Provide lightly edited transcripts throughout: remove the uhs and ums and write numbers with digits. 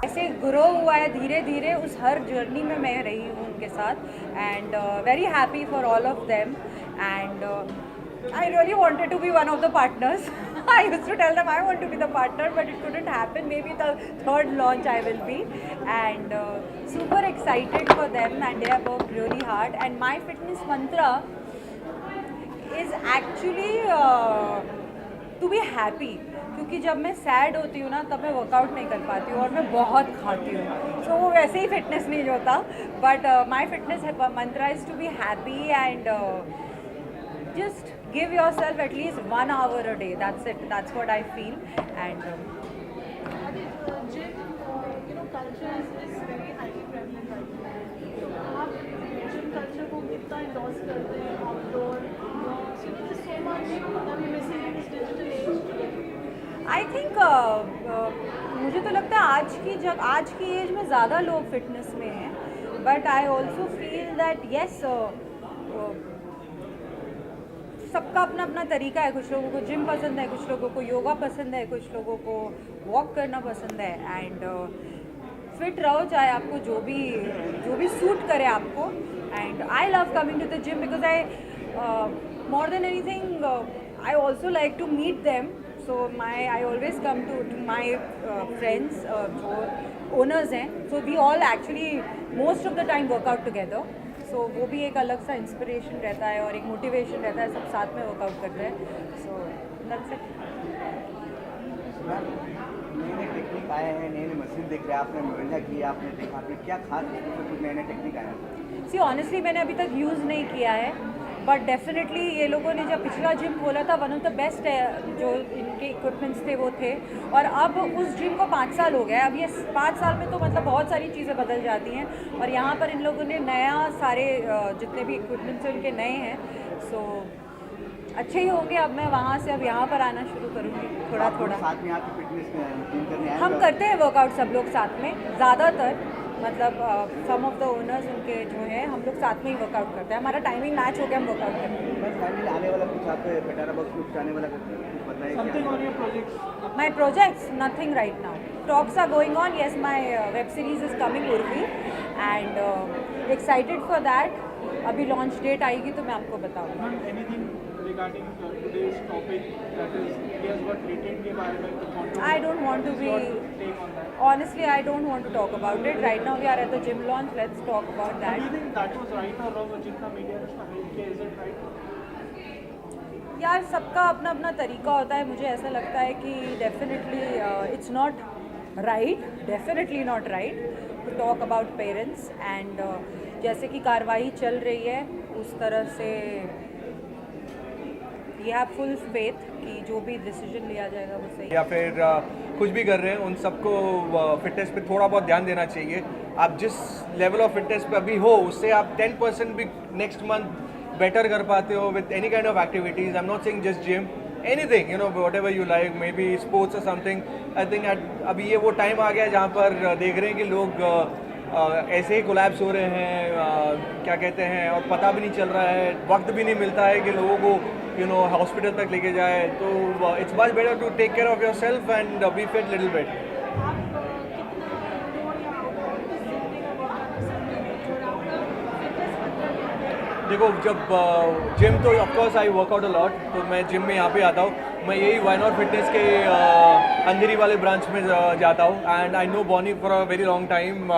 ऐसे ग्रो हुआ है धीरे धीरे, उस हर जर्नी में मैं रही हूँ उनके साथ, and very happy for all of them, and I really wanted to be one of the partners. I used to tell them I want to be the partner, but it couldn't happen. Maybe the third launch I will be, and super excited for them, and they have worked really hard. And my fitness mantra is actually to be happy. क्योंकि जब मैं sad होती हूँ ना तब मैं workout नहीं कर पाती हूँ और मैं बहुत खाती हूँ, सो वो वैसे ही फिटनेस नहीं होता. But my fitness mantra is to be happy and just give yourself at least 1 hour a day. That's it. That's what I feel. And Gym, culture is very highly prevalent right now. आप gym culture को कितना endorse करते हैं, outdoor, so there's so much that we're missing in this digital age today. I think मुझे तो लगता है आज की एज में ज़्यादा लोग फिटनेस में हैं, but I also feel that yes, सबका अपना अपना तरीका है. कुछ लोगों को जिम पसंद है, कुछ लोगों को योगा पसंद है, कुछ लोगों को वॉक करना पसंद है. एंड फिट रहो, चाहे आपको जो भी सूट करे आपको. And I love coming to the gym because I more than anything I also like to meet them. So I always come to my friends जो ओनर्स हैं, so we all actually most of the time workout together. So वो भी एक अलग सा inspiration रहता है और एक मोटिवेशन रहता है, सब साथ में वर्कआउट करते हैं. So that's it. नए टेक्निक आए हैं, नए मशीन देख रहे हैं, आपने मुआयना किया, आपने देखा, आपने क्या खास कुछ नए टेक्निक आए हैं? सी ऑनेस्टली मैंने अभी तक यूज़ नहीं किया है, बट डेफिनेटली ये लोगों ने जब पिछला जिम खोला था, वन ऑफ द बेस्ट जो इनके इक्विपमेंट्स थे वो थे. और अब उस जिम को 5 साल हो गया है. अब ये 5 साल में तो मतलब बहुत सारी चीज़ें बदल जाती हैं, और यहाँ पर इन लोगों ने नया सारे जितने भी इक्विपमेंट्स हैं उनके नए हैं. सो अच्छे ही होंगे. अब मैं वहाँ से अब यहाँ पर आना शुरू करूँगी थोड़ा थोड़ा. साथ में आपकी फिटनेस जिम करने आए हम करते हैं वर्कआउट सब लोग साथ में, ज़्यादातर मतलब सम ऑफ द ओनर्स उनके जो हैं, हम लोग साथ में ही वर्कआउट करते हैं. हमारा टाइमिंग मैच हो गया, हम वर्कआउट करते हैं. बस फाइनली आने वाला कुछ आप पेटारा बॉक्स कुछ आने वाला कुछ बताइए. Something on your projects. My projects, nothing right now. Talks are going on. Yes, my web series is coming, Urvi, and excited for that. अभी लॉन्च डेट आएगी तो मैं आपको बताऊँगी. Ma'am, anything regarding today's topic, that is India's got patent के बारे में कुछ controversy? I don't want to be. What's your take on that? Honestly, I don't want to talk about it. Right now we are at the gym launch. Let's talk about Do you that. think that was right or wrong? जितना media ने उसका help किया, is it right? यार सबका अपना अपना तरीका होता है. मुझे ऐसा लगता है कि definitely it's not right, definitely not right to talk about parents. And जैसे कि कार्रवाई चल रही है उस तरह से वी हैव फुल फेथ कि जो भी डिसीजन लिया जाएगा वो सही. या फिर कुछ भी कर रहे हैं उन सबको फिटनेस पे थोड़ा बहुत ध्यान देना चाहिए. आप जिस लेवल ऑफ फिटनेस पे अभी हो उससे आप 10% भी नेक्स्ट मंथ बेटर कर पाते हो with any kind of activities. I am not saying just gym, anything whatever you like, may be sports और समथिंग. आई थिंक अभी ये वो टाइम आ गया है जहाँ पर देख रहे हैं कि लोग ऐसे ही कोलैप्स हो रहे हैं, क्या कहते हैं, और पता भी नहीं चल रहा है, वक्त भी नहीं मिलता है कि लोगों को हॉस्पिटल तक लेके जाए. तो it's much better to take care of yourself and be fit little bit. आप कितना indoor या outdoor किस तरीके का workout पसंद करते हो और आपका fitness मतलब देखो, जब जिम तो of course I workout a lot, तो मैं जिम में यहाँ पे आता हूँ. मैं यही वाई नॉट फिटनेस के अंधेरी वाले ब्रांच में जाता हूँ. And I know Bonny for a very long time.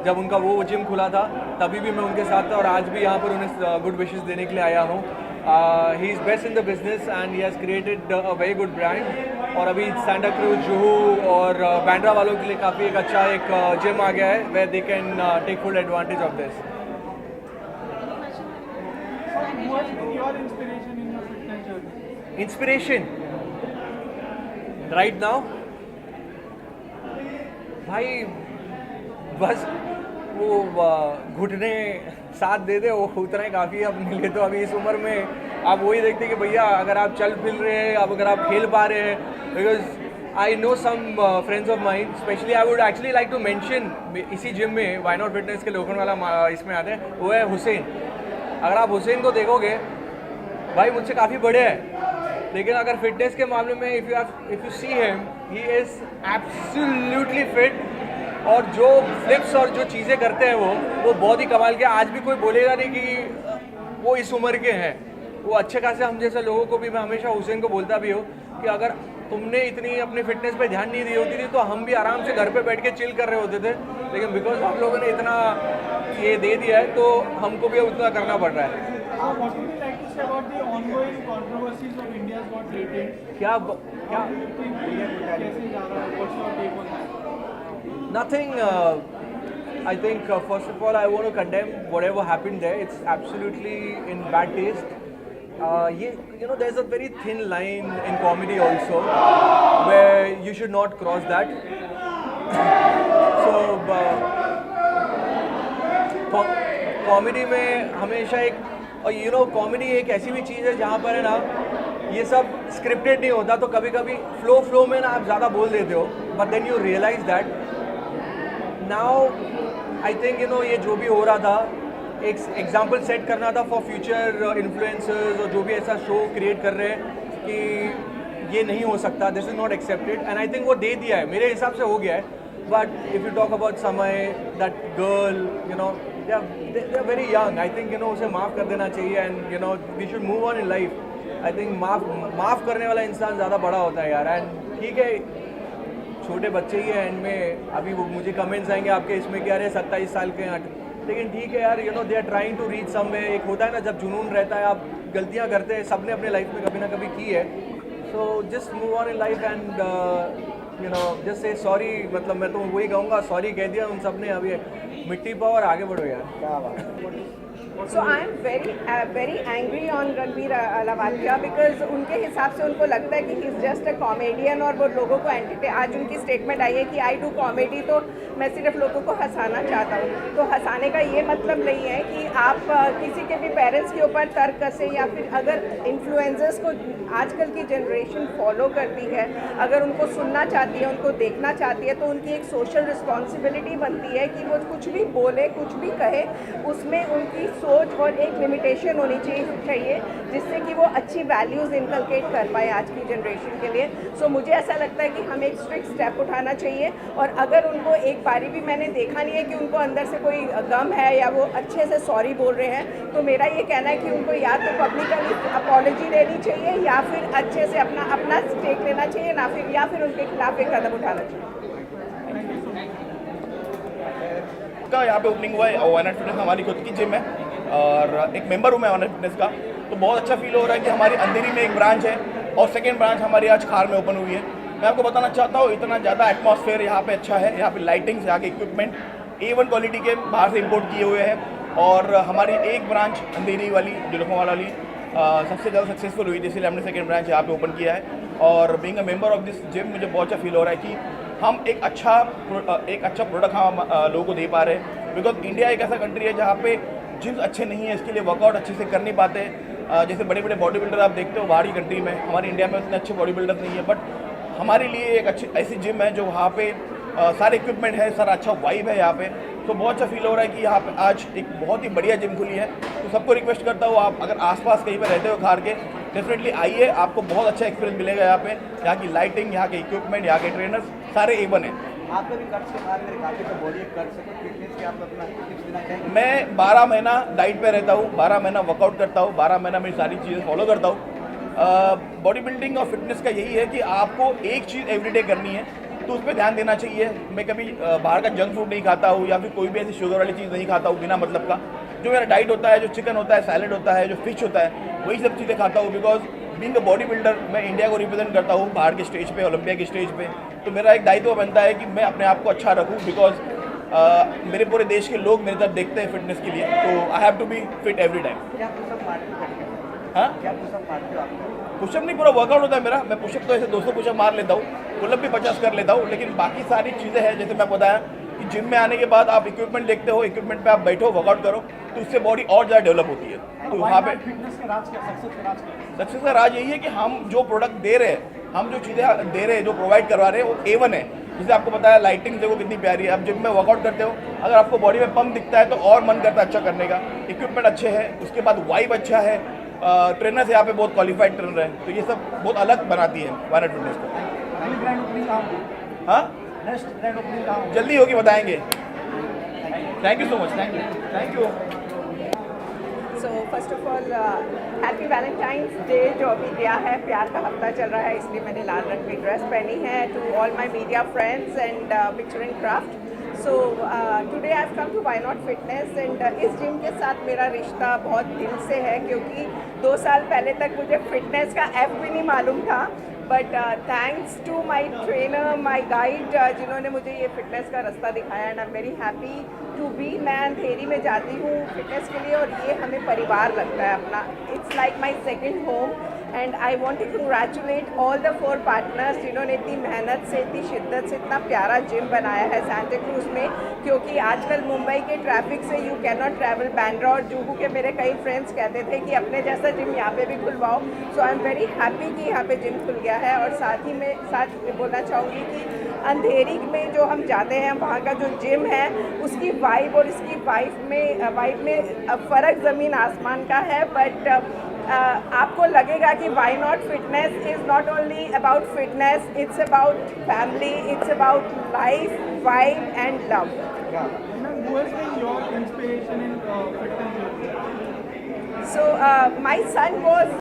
जब उनका वो जिम खुला था तभी भी मैं उनके साथ था, और आज भी यहाँ पर उन्हें गुड विशेस देने के लिए आया हूँ. He is best in the business and he has created a very good brand. और अभी सांता क्रूज, जुहू और बैंड्रा वालों के लिए काफ़ी एक अच्छा एक जिम आ गया है where they can take full advantage of this. What is your inspiration in your fitness journey? Inspiration right now भाई, बस वो घुटने साथ दे दे, वो उतना ही काफ़ी है अपने लिए. तो अभी इस उम्र में आप वही देखते हैं कि भैया अगर आप चल फिर रहे हैं, अगर आप खेल पा रहे हैं. Because I know some friends of mind, specially I would actually like to mention इसी जिम में वाई नॉट फिटनेस के लोखंड वाला इसमें आते हैं, वो है हुसैन. अगर आप हुसैन को देखोगे भाई मुझसे काफ़ी बड़े हैं, लेकिन अगर फिटनेस के मामले में if you see him, he is absolutely fit. और जो फ्लिप्स और जो चीज़ें करते हैं वो बहुत ही कमाल के। आज भी कोई बोलेगा नहीं कि वो इस उम्र के हैं। वो अच्छे खासे हम जैसे लोगों को भी, मैं हमेशा हुसैन को बोलता भी हूँ कि अगर तुमने इतनी अपने फिटनेस पे ध्यान नहीं दी होती थी तो हम भी आराम से घर पे बैठ के चिल कर रहे होते थे, लेकिन बिकॉज आप लोगों ने इतना ये दे दिया है तो हमको भी उतना करना पड़ रहा है। What would you like to say about the ongoing controversies of India's Got Talent? क्या How do you think कैसे जा रहा है? What's your take on that? Nothing. I think first of all I want to condemn whatever happened there. It's absolutely in bad taste. There's a very thin line in comedy also, where you should not cross that. So comedy में हमेशा एक, और comedy एक ऐसी भी चीज़ है जहाँ पर है ना, ये सब स्क्रिप्टेड नहीं होता, तो कभी कभी फ्लो में ना आप ज़्यादा बोल देते हो, but then you realize that now I think ये जो भी हो रहा था, एक एग्जाम्पल सेट करना था फॉर फ्यूचर इन्फ्लुएंसर्स और जो भी ऐसा शो क्रिएट कर रहे हैं कि ये नहीं हो सकता, this is not accepted, and I think वो दे दिया है, मेरे हिसाब से हो गया है। But if you talk about Samay, that girl, they are very young. I think उसे माफ़ कर देना चाहिए, and we should move on in life. I think माफ़ करने वाला इंसान ज़्यादा बड़ा होता है यार। एंड ठीक है, छोटे बच्चे ही हैं एंड में, अभी वो मुझे कमेंट्स आएंगे आपके इसमें कि अरे 27 साल के हैं, लेकिन ठीक है यार, they are trying to reach somewhere. एक होता है ना जब जुनून रहता है, आप गलतियाँ करते हैं, सबने अपने लाइफ में कभी ना कभी की है, so just move on in life and just say sorry. मतलब मैं तो वही कहूँगा, सॉरी कह दिया उन सब ने, अभी मिट्टी पाओ और आगे बढ़ो यार। क्या बात। So I am very angry on Ranveer Lahwatia because उनके हिसाब से उनको लगता है कि he is just a comedian और वो लोगों को एंटरटेन। आज उनकी स्टेटमेंट आई है कि I do comedy, तो मैं सिर्फ लोगों को हंसाना चाहता हूँ। तो हंसाने का ये मतलब नहीं है कि आप किसी के भी पेरेंट्स के ऊपर तर्क कसें, या फिर अगर इन्फ्लुएंसर्स को आजकल की जनरेशन फॉलो करती है, अगर उनको सुनना चाहती है, उनको देखना चाहती है, तो उनकी एक सोशल रिस्पॉन्सिबिलिटी बनती है कि वो कुछ भी बोले, कुछ भी कहे, उसमें उनकी सोच और एक लिमिटेशन होनी चाहिए जिससे कि वो अच्छी वैल्यूज़ इनकलकेट कर पाए आज की जनरेशन के लिए। सो मुझे ऐसा लगता है कि हमें एक स्ट्रिक्ट स्टेप उठाना चाहिए, और अगर उनको एक बारी भी मैंने देखा नहीं है कि उनको अंदर से कोई गम है या वो अच्छे से सॉरी बोल रहे हैं, तो मेरा ये कहना है कि उनको या तो पब्लिकली अपॉलॉजी देनी चाहिए या फिर अच्छे से अपना स्टेक लेना चाहिए, या फिर उनके खिलाफ एक कदम उठाना चाहिए। का यहाँ पे ओपनिंग हुआ है, वन नाइट फिटनेस हमारी खुद की जिम है और एक मेंबर हूँ मैं वन नाइट फिटनेस का, तो बहुत अच्छा फील हो रहा है कि हमारी अंधेरी में एक ब्रांच है और सेकंड ब्रांच हमारी आज खार में ओपन हुई है। मैं आपको बताना चाहता हूँ, इतना ज़्यादा एटमॉस्फेयर यहाँ पे अच्छा है, यहाँ पे लाइटिंग्स, यहाँ के इक्विपमेंट A1 क्वालिटी के बाहर से इंपोर्ट किए हुए हैं, और हमारी एक ब्रांच अंधेरी वाली जो लखनऊ वाली सबसे ज़्यादा सक्सेसफुल हुई, इसलिए हमने सेकंड ब्रांच यहाँ पे ओपन किया है। और being a member of this gym मुझे बहुत अच्छा फील हो रहा है कि हम एक अच्छा प्रोडक्ट हम लोगों को दे पा रहे हैं, बिकॉज इंडिया एक ऐसा कंट्री है जहाँ पे जिम्स अच्छे नहीं है, इसके लिए वर्कआउट अच्छे से कर नहीं पाते हैं। जैसे बड़े बड़े बॉडी बिल्डर आप देखते हो बाहरी कंट्री में, हमारे इंडिया में उतने अच्छे बॉडी बिल्डर नहीं है, बट हमारे लिए एक अच्छी ऐसी जिम है जो वहाँ पे सारे इक्विपमेंट है, सारा अच्छा वाइब है यहाँ पे, तो बहुत अच्छा फील हो रहा है कि यहाँ पे आज एक बहुत ही बढ़िया जिम खुली है। तो सबको रिक्वेस्ट करता हूँ, आप अगर आसपास कहीं पे रहते हो खार के, डेफिनेटली आइए, आपको बहुत अच्छा एक्सपीरियंस मिलेगा यहाँ पे। यहाँ की लाइटिंग, यहाँ के इक्विपमेंट, यहाँ के ट्रेनर्स सारे A1 हैं। आपका भी कर्ज के बाद मेरे काफ़ी तो बॉडी कर्ज से फिटनेस के आप अपना टिप्स देना चाहेंगे? मैं 12 महीना डाइट पे रहता हूँ, 12 महीना वर्कआउट करता हूँ, 12 महीना मेरी सारी चीज़ें फॉलो करता हूँ। बॉडी बिल्डिंग और फिटनेस का यही है कि आपको एक चीज़ एवरीडे करनी है, तो उस पर ध्यान देना चाहिए। मैं कभी बाहर का जंक फूड नहीं खाता हूँ या फिर कोई भी ऐसी शुगर वाली चीज़ नहीं खाता हूँ बिना मतलब का। जो मेरा डाइट होता है, जो चिकन होता है, सैलेड होता है, जो फिश होता है, वही सब चीज़ें खाता हूँ। Because being a body builder मैं इंडिया को रिप्रेजेंट करता हूँ बाहर के स्टेज पे, ओलंपिया के स्टेज पे, तो मेरा एक दायित्व बनता है कि मैं अपने आप को अच्छा रखूँ, बिकॉज मेरे पूरे देश के लोग मेरी तरफ देखते हैं फिटनेस के लिए, तो I have to be fit every time. क्या पुशअप मारते हो? हाँ, क्या पुशअप मारते हो आप? पुशअप नहीं, पूरा वर्कआउट होता है मेरा। मैं पुशअप तो ऐसे 200 पुशअप मार लेता हूँ, पुलअप भी 50 कर लेता हूँ, लेकिन बाकी सारी चीज़ें हैं जैसे मैं बताया कि जिम में आने के बाद आप इक्विपमेंट देखते हो, इक्विपमेंट पे आप बैठो, वर्कआउट करो, तो उससे बॉडी और ज़्यादा डेवलप होती है। तो वहाँ पे फिटनेस का राज क्या, सक्सेस का राज क्या? सक्सेस का राज यही है कि हम जो प्रोडक्ट दे रहे हैं, हम जो चीज़ें दे रहे हैं, जो प्रोवाइड करवा रहे हैं, वो A1 है। जैसे आपको पता है लाइटिंग देखो कितनी प्यारी है। आप जिम में वर्कआउट करते हो, अगर आपको बॉडी में पंप दिखता है तो और मन करता है अच्छा करने का। इक्विपमेंट अच्छे हैं, उसके बाद वाइब अच्छा है, ट्रेनर्स यहाँ पे बहुत क्वालिफाइड ट्रेनर हैं, तो ये सब बहुत अलग बनाती है वन नाइट फिटनेस को। पहली ब्रांड ओपनिंग कहाँ हुई? हाँ, नेक्स्ट ग्रैंड ओपनिंग कहाँ होगा? जल्दी होगी बताएंगे। Thank you so much, thank you. So first of all happy Valentine's day जो अभी गया है, प्यार का हफ्ता चल रहा है, इसलिए मैंने लाल रंग की ड्रेस पहनी है। To all my media friends and picture and craft, so today I have come to why not fitness and इस जिम के साथ मेरा रिश्ता बहुत दिल से है, क्योंकि 2 साल पहले तक मुझे फिटनेस का एफ भी नहीं मालूम था, but thanks to my trainer, my guide, जिन्होंने मुझे ये फिटनेस का रास्ता दिखाया and I am very happy to be. मैं अंधेरी में जाती हूँ फिटनेस के लिए और ये हमें परिवार लगता है अपना। It's like my second home and I want to congratulate all the 4 partners जिन्होंने इतनी मेहनत से, इतनी शिद्दत से इतना प्यारा जिम बनाया है सांता क्रूज में, क्योंकि आजकल मुंबई के ट्रैफिक से you can not travel. Bandra और जुहू के मेरे कई फ्रेंड्स कहते थे कि अपने जैसा जिम यहाँ पे भी खुलवाओ, सो आई एम वेरी हैप्पी कि यहाँ पे जिम खुल गया है। और साथ ही में बोलना चाहूँगी कि अंधेरी में जो हम जाते हैं वहाँ का जो जिम है उसकी वाइब और इसकी वाइब में फ़र्क ज़मीन आसमान का है, बट आपको लगेगा कि why not fitness is not only about fitness, it's about family, it's about life, vibe and love. Ma'am, who has been your inspiration in fitness journey? So my son was